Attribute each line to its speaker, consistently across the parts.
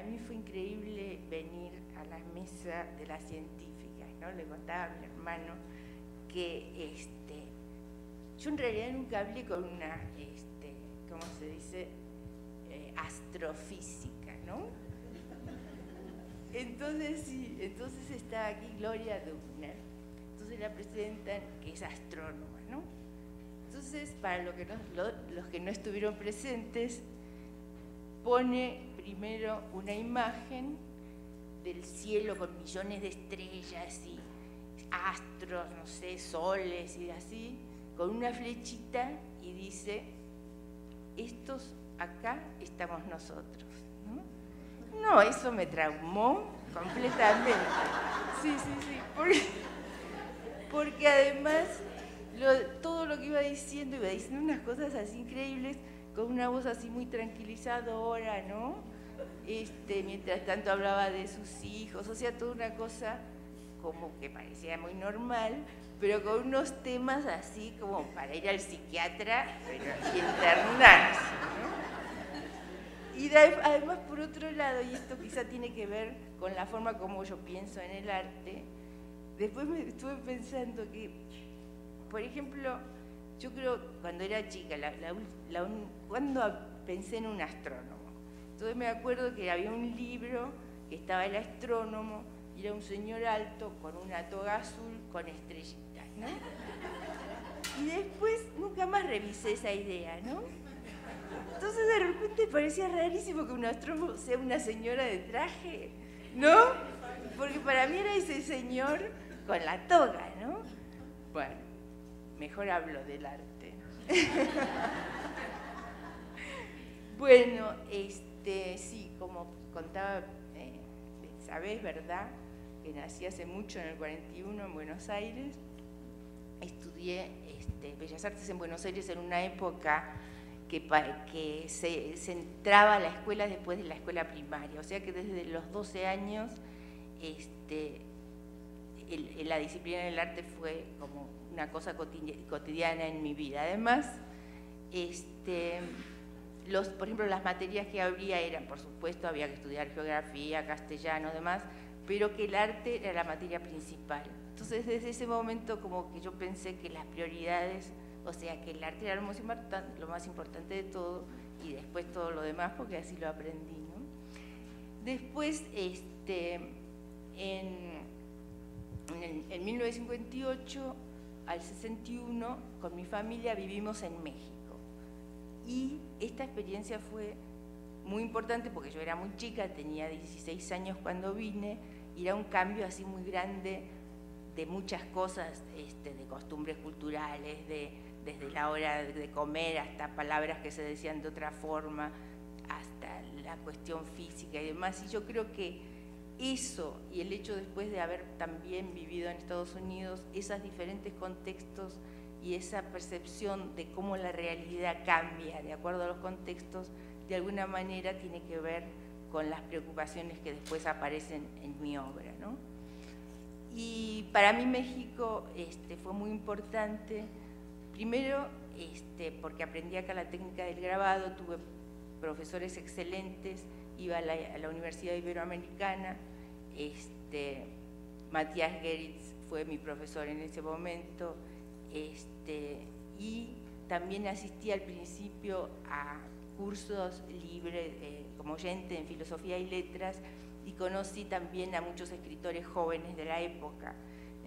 Speaker 1: mí fue increíble venir a la mesa de las científicas, ¿no? Le contaba a mi hermano que yo en realidad nunca hablé con una, ¿cómo se dice? Astrofísica, ¿no? Entonces, sí, entonces está aquí Gloria Dubner, entonces la presentan, que es astrónoma, ¿no? Entonces, para los que no estuvieron presentes, pone primero una imagen del cielo con millones de estrellas y astros, no sé, soles y así, con una flechita y dice, estos acá estamos nosotros, ¿no? No, eso me traumó completamente. Sí, porque además todo lo que iba diciendo unas cosas así increíbles, con una voz así muy tranquilizadora, ¿no? Mientras tanto hablaba de sus hijos, o sea, toda una cosa como que parecía muy normal, pero con unos temas así como para ir al psiquiatra, pero y internarse, ¿no? Y además, por otro lado, y esto quizá tiene que ver con la forma como yo pienso en el arte, después me estuve pensando que, por ejemplo, yo creo cuando era chica, cuando pensé en un astrónomo, entonces me acuerdo que había un libro que estaba el astrónomo y era un señor alto con una toga azul con estrellitas, ¿no? Y después nunca más revisé esa idea, ¿no? Entonces de repente parecía rarísimo que un astrónomo sea una señora de traje, ¿no? Porque para mí era ese señor con la toga, ¿no? Bueno, mejor hablo del arte. Bueno, sí, como contaba, sabés, ¿verdad? Que nací hace mucho, en el 41, en Buenos Aires. Estudié Bellas Artes en Buenos Aires en una época que se entraba a la escuela después de la escuela primaria, o sea que desde los 12 años la disciplina del arte fue como una cosa cotidiana en mi vida. Además, por ejemplo, las materias que había eran, por supuesto, había que estudiar geografía, castellano, demás, pero que el arte era la materia principal. Entonces, desde ese momento, como que yo pensé que las prioridades, o sea, que el arte era lo más importante de todo, y después todo lo demás, porque así lo aprendí, ¿no? Después, en 1958 al 61, con mi familia vivimos en México. Y esta experiencia fue muy importante porque yo era muy chica, tenía 16 años cuando vine, y era un cambio así muy grande de muchas cosas, de costumbres culturales, desde la hora de comer hasta palabras que se decían de otra forma, hasta la cuestión física y demás. Y yo creo que eso, y el hecho después de haber también vivido en Estados Unidos, esos diferentes contextos y esa percepción de cómo la realidad cambia de acuerdo a los contextos, de alguna manera tiene que ver con las preocupaciones que después aparecen en mi obra, ¿no? Y para mí México fue muy importante, primero porque aprendí acá la técnica del grabado, tuve profesores excelentes, iba a la Universidad Iberoamericana, Matías Geritz fue mi profesor en ese momento, y también asistí al principio a cursos libres como oyente en filosofía y letras, y conocí también a muchos escritores jóvenes de la época.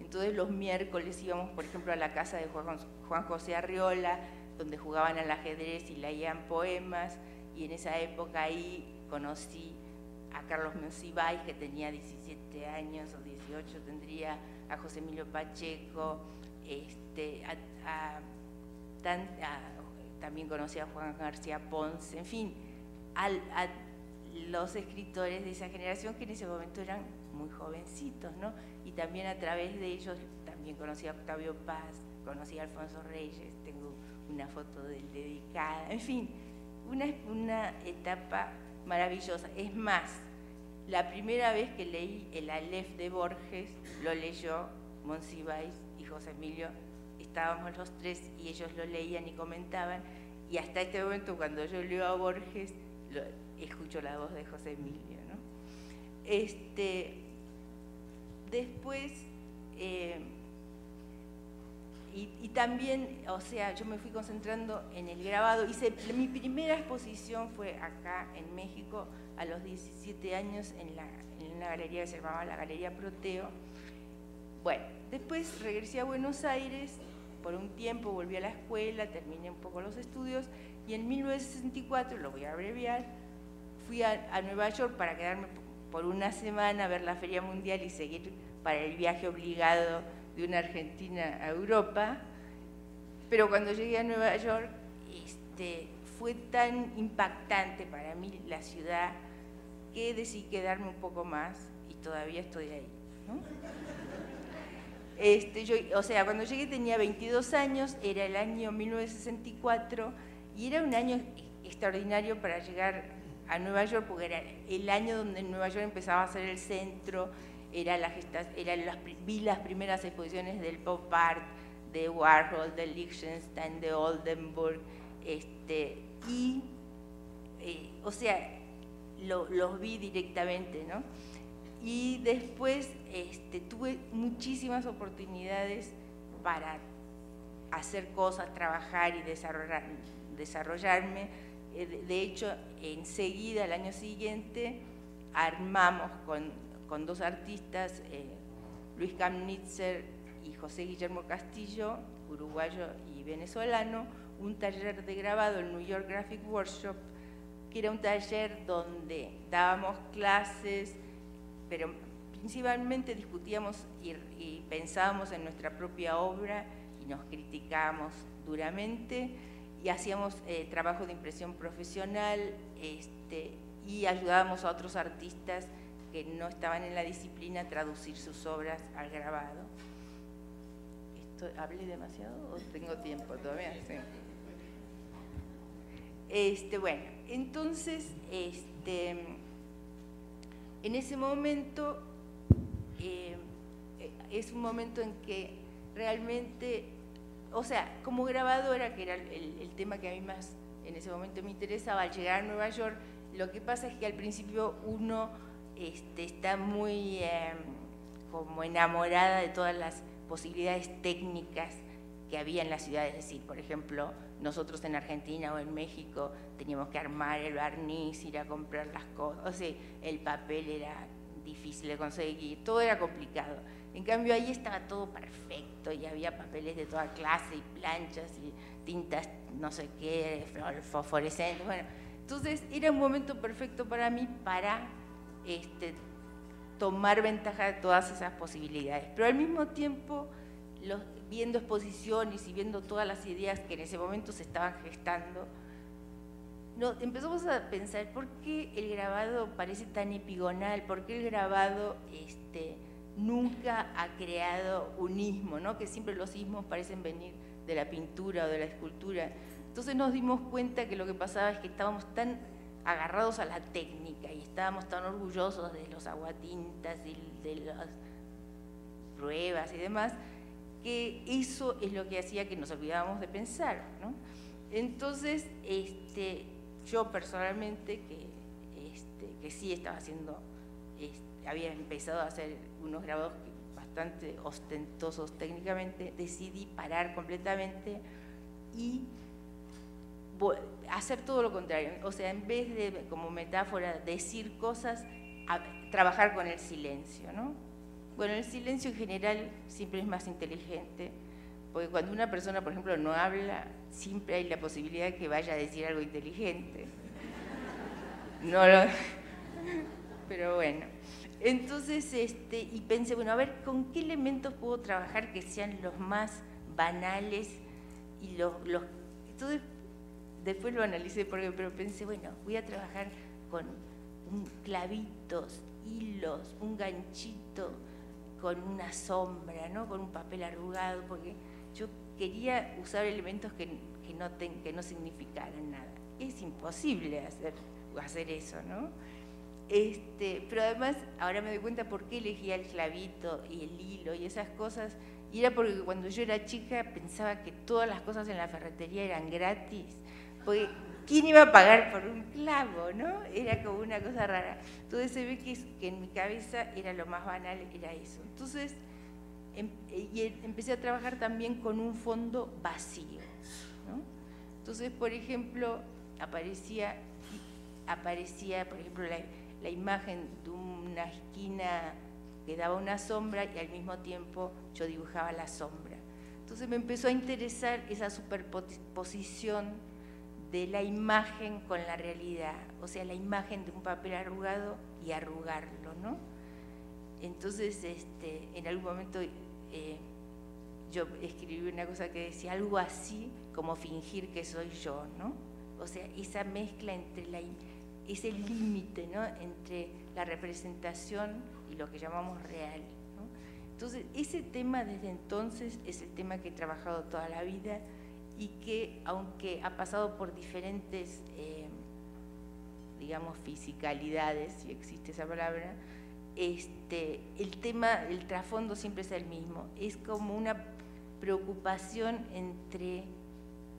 Speaker 1: Entonces los miércoles íbamos, por ejemplo, a la casa de Juan José Arriola, donde jugaban al ajedrez y leían poemas, y en esa época ahí conocí a Carlos Monsiváis, que tenía 17 años o 18 tendría, a José Emilio Pacheco, también conocí a Juan García Ponce, en fin, a los escritores de esa generación que en ese momento eran muy jovencitos, ¿no? Y también a través de ellos también conocí a Octavio Paz, conocí a Alfonso Reyes, tengo una foto de él dedicada, en fin, una etapa maravillosa. Es más, la primera vez que leí el Aleph de Borges, lo leyó Monsiváis y José Emilio, estábamos los tres y ellos lo leían y comentaban, y hasta este momento cuando yo leo a Borges, escucho la voz de José Emilio, ¿no? Después, y también, o sea, yo me fui concentrando en el grabado. Mi primera exposición fue acá en México a los 17 años en una galería que se llamaba la Galería Proteo. Bueno, después regresé a Buenos Aires, por un tiempo volví a la escuela, terminé un poco los estudios y en 1964, lo voy a abreviar, fui a Nueva York para quedarme por una semana a ver la Feria Mundial y seguir para el viaje obligado de una Argentina a Europa. Pero cuando llegué a Nueva York fue tan impactante para mí la ciudad que decidí quedarme un poco más y todavía estoy ahí, ¿no? O sea, cuando llegué tenía 22 años, era el año 1964 y era un año extraordinario para llegar a Nueva York porque era el año donde Nueva York empezaba a ser el centro, vi las primeras exposiciones del pop art, de Warhol, de Lichtenstein, de Oldenburg, o sea, los vi directamente, ¿no? Y después tuve muchísimas oportunidades para hacer cosas, trabajar y desarrollarme. De hecho, enseguida, al año siguiente, armamos con dos artistas, Luis Kamnitzer y José Guillermo Castillo, uruguayo y venezolano, un taller de grabado, el New York Graphic Workshop, que era un taller donde dábamos clases, pero principalmente discutíamos y pensábamos en nuestra propia obra y nos criticábamos duramente y hacíamos trabajo de impresión profesional y ayudábamos a otros artistas que no estaban en la disciplina a traducir sus obras al grabado. ¿Hablé demasiado o tengo tiempo todavía? Sí. Bueno, entonces, en ese momento es un momento en que realmente, o sea, como grabadora, que era el tema que a mí más en ese momento me interesaba, al llegar a Nueva York, lo que pasa es que al principio uno está muy como enamorada de todas las posibilidades técnicas que había en la ciudad. Es decir, por ejemplo, nosotros en Argentina o en México teníamos que armar el barniz, ir a comprar las cosas, o sea, el papel era difícil de conseguir, todo era complicado. En cambio, ahí estaba todo perfecto y había papeles de toda clase y planchas y tintas, no sé qué, fosforescentes. Bueno, entonces era un momento perfecto para mí para tomar ventaja de todas esas posibilidades. Pero al mismo tiempo, viendo exposiciones y viendo todas las ideas que en ese momento se estaban gestando, empezamos a pensar por qué el grabado parece tan epigonal, por qué el grabado nunca ha creado un ismo, ¿no? Que siempre los ismos parecen venir de la pintura o de la escultura. Entonces nos dimos cuenta que lo que pasaba es que estábamos tan agarrados a la técnica y estábamos tan orgullosos de los aguatintas y de las pruebas y demás, que eso es lo que hacía que nos olvidábamos de pensar, ¿no? Entonces, yo personalmente, que sí estaba haciendo, había empezado a hacer unos grabados bastante ostentosos técnicamente, decidí parar completamente y hacer todo lo contrario. O sea, en vez de, como metáfora, decir cosas, trabajar con el silencio, ¿no? Bueno, el silencio en general siempre es más inteligente, porque cuando una persona, por ejemplo, no habla, siempre hay la posibilidad de que vaya a decir algo inteligente. Pero bueno. Entonces, y pensé, bueno, a ver, ¿con qué elementos puedo trabajar que sean los más banales? Y entonces, después lo analicé, pero pensé, bueno, voy a trabajar con clavitos, hilos, un ganchito, con una sombra, ¿no? Con un papel arrugado, porque yo quería usar elementos que no significaran nada. Es imposible hacer eso, ¿no? Pero además, ahora me doy cuenta por qué elegía el clavito y el hilo y esas cosas, y era porque cuando yo era chica pensaba que todas las cosas en la ferretería eran gratis, porque ¿quién iba a pagar por un clavo, no? Era como una cosa rara. Entonces se ve que en mi cabeza era lo más banal, era eso. Entonces empecé a trabajar también con un fondo vacío, ¿no? Entonces, por ejemplo, aparecía, por ejemplo, la imagen de una esquina que daba una sombra y al mismo tiempo yo dibujaba la sombra. Entonces me empezó a interesar esa superposición de la imagen con la realidad, o sea, la imagen de un papel arrugado y arrugarlo, ¿no? Entonces, en algún momento yo escribí una cosa que decía algo así como fingir que soy yo, ¿no? O sea, esa mezcla entre ese límite, ¿no? Entre la representación y lo que llamamos real, ¿no? Entonces, ese tema desde entonces es el tema que he trabajado toda la vida y que, aunque ha pasado por diferentes, digamos, fisicalidades, si existe esa palabra, el tema, el trasfondo siempre es el mismo. Es como una preocupación entre,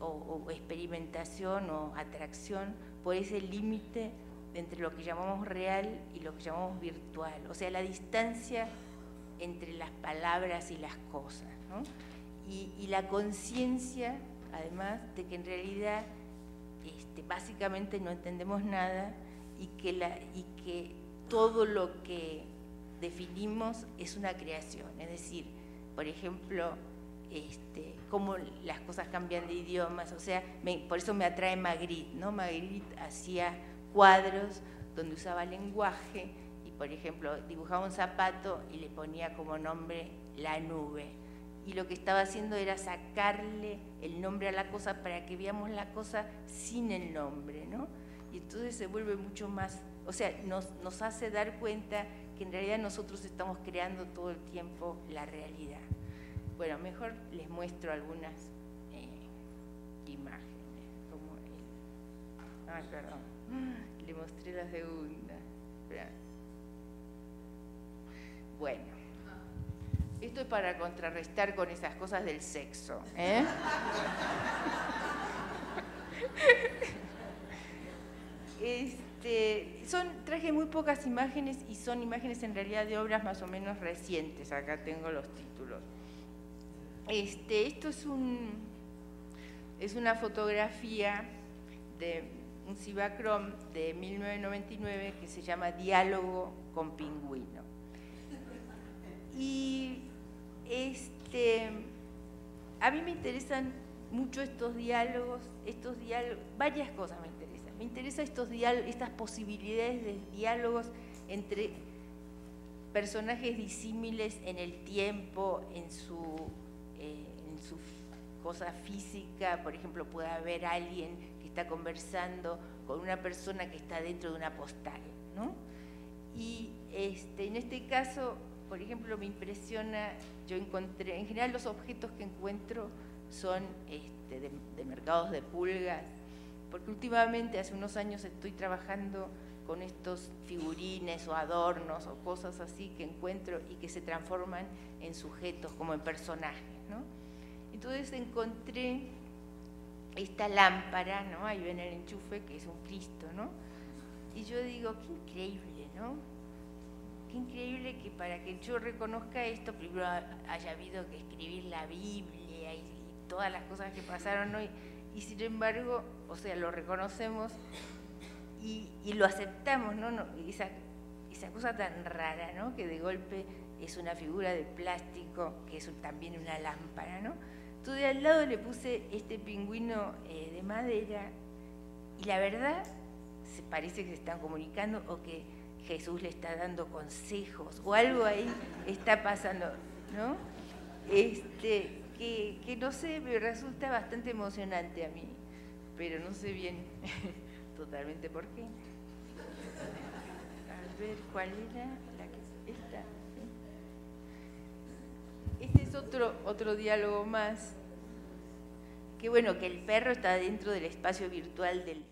Speaker 1: o experimentación o atracción por ese límite entre lo que llamamos real y lo que llamamos virtual. O sea, la distancia entre las palabras y las cosas, ¿no? Y la conciencia, además, de que en realidad básicamente no entendemos nada y que todo lo que definimos es una creación. Es decir, por ejemplo, cómo las cosas cambian de idiomas. O sea, por eso me atrae Magritte, ¿no? Magritte hacía cuadros donde usaba lenguaje y, por ejemplo, dibujaba un zapato y le ponía como nombre la nube. Y lo que estaba haciendo era sacarle el nombre a la cosa para que veamos la cosa sin el nombre, ¿no? Y entonces se vuelve mucho más, o sea, nos hace dar cuenta que en realidad nosotros estamos creando todo el tiempo la realidad. Bueno, mejor les muestro algunas imágenes. Como perdón, le mostré la segunda. Bueno. Esto es para contrarrestar con esas cosas del sexo, ¿eh? Traje muy pocas imágenes y son imágenes en realidad de obras más o menos recientes. Acá tengo los títulos. Esto es una fotografía de un Cibachrome de 1999 que se llama Diálogo con Pingüino. Y a mí me interesan mucho estos diálogos, varias cosas me interesan. Me interesan estas posibilidades de diálogos entre personajes disímiles en el tiempo, en su cosa física. Por ejemplo, puede haber alguien que está conversando con una persona que está dentro de una postal, ¿no? Y en este caso, por ejemplo, me impresiona, yo encontré, en general los objetos que encuentro son de mercados de pulgas, porque últimamente, hace unos años, estoy trabajando con estos figurines o adornos o cosas así que encuentro y que se transforman en sujetos, como en personajes, ¿no? Entonces encontré esta lámpara, ¿no? Ahí ven el enchufe, que es un Cristo, ¿no? Y yo digo, qué increíble, ¿no? Qué increíble que para que yo reconozca esto, primero haya habido que escribir la Biblia y todas las cosas que pasaron hoy, y sin embargo, o sea, lo reconocemos y lo aceptamos, ¿no? Esa cosa tan rara, ¿no? Que de golpe es una figura de plástico, que es también una lámpara, ¿no? Entonces al lado le puse este pingüino de madera y la verdad se parece que se están comunicando o que Jesús le está dando consejos o algo ahí está pasando, ¿no? Que no sé, me resulta bastante emocionante a mí, pero no sé bien totalmente por qué. A ver, ¿cuál era la que esta? Este es otro diálogo más, que bueno, que el perro está dentro del espacio virtual del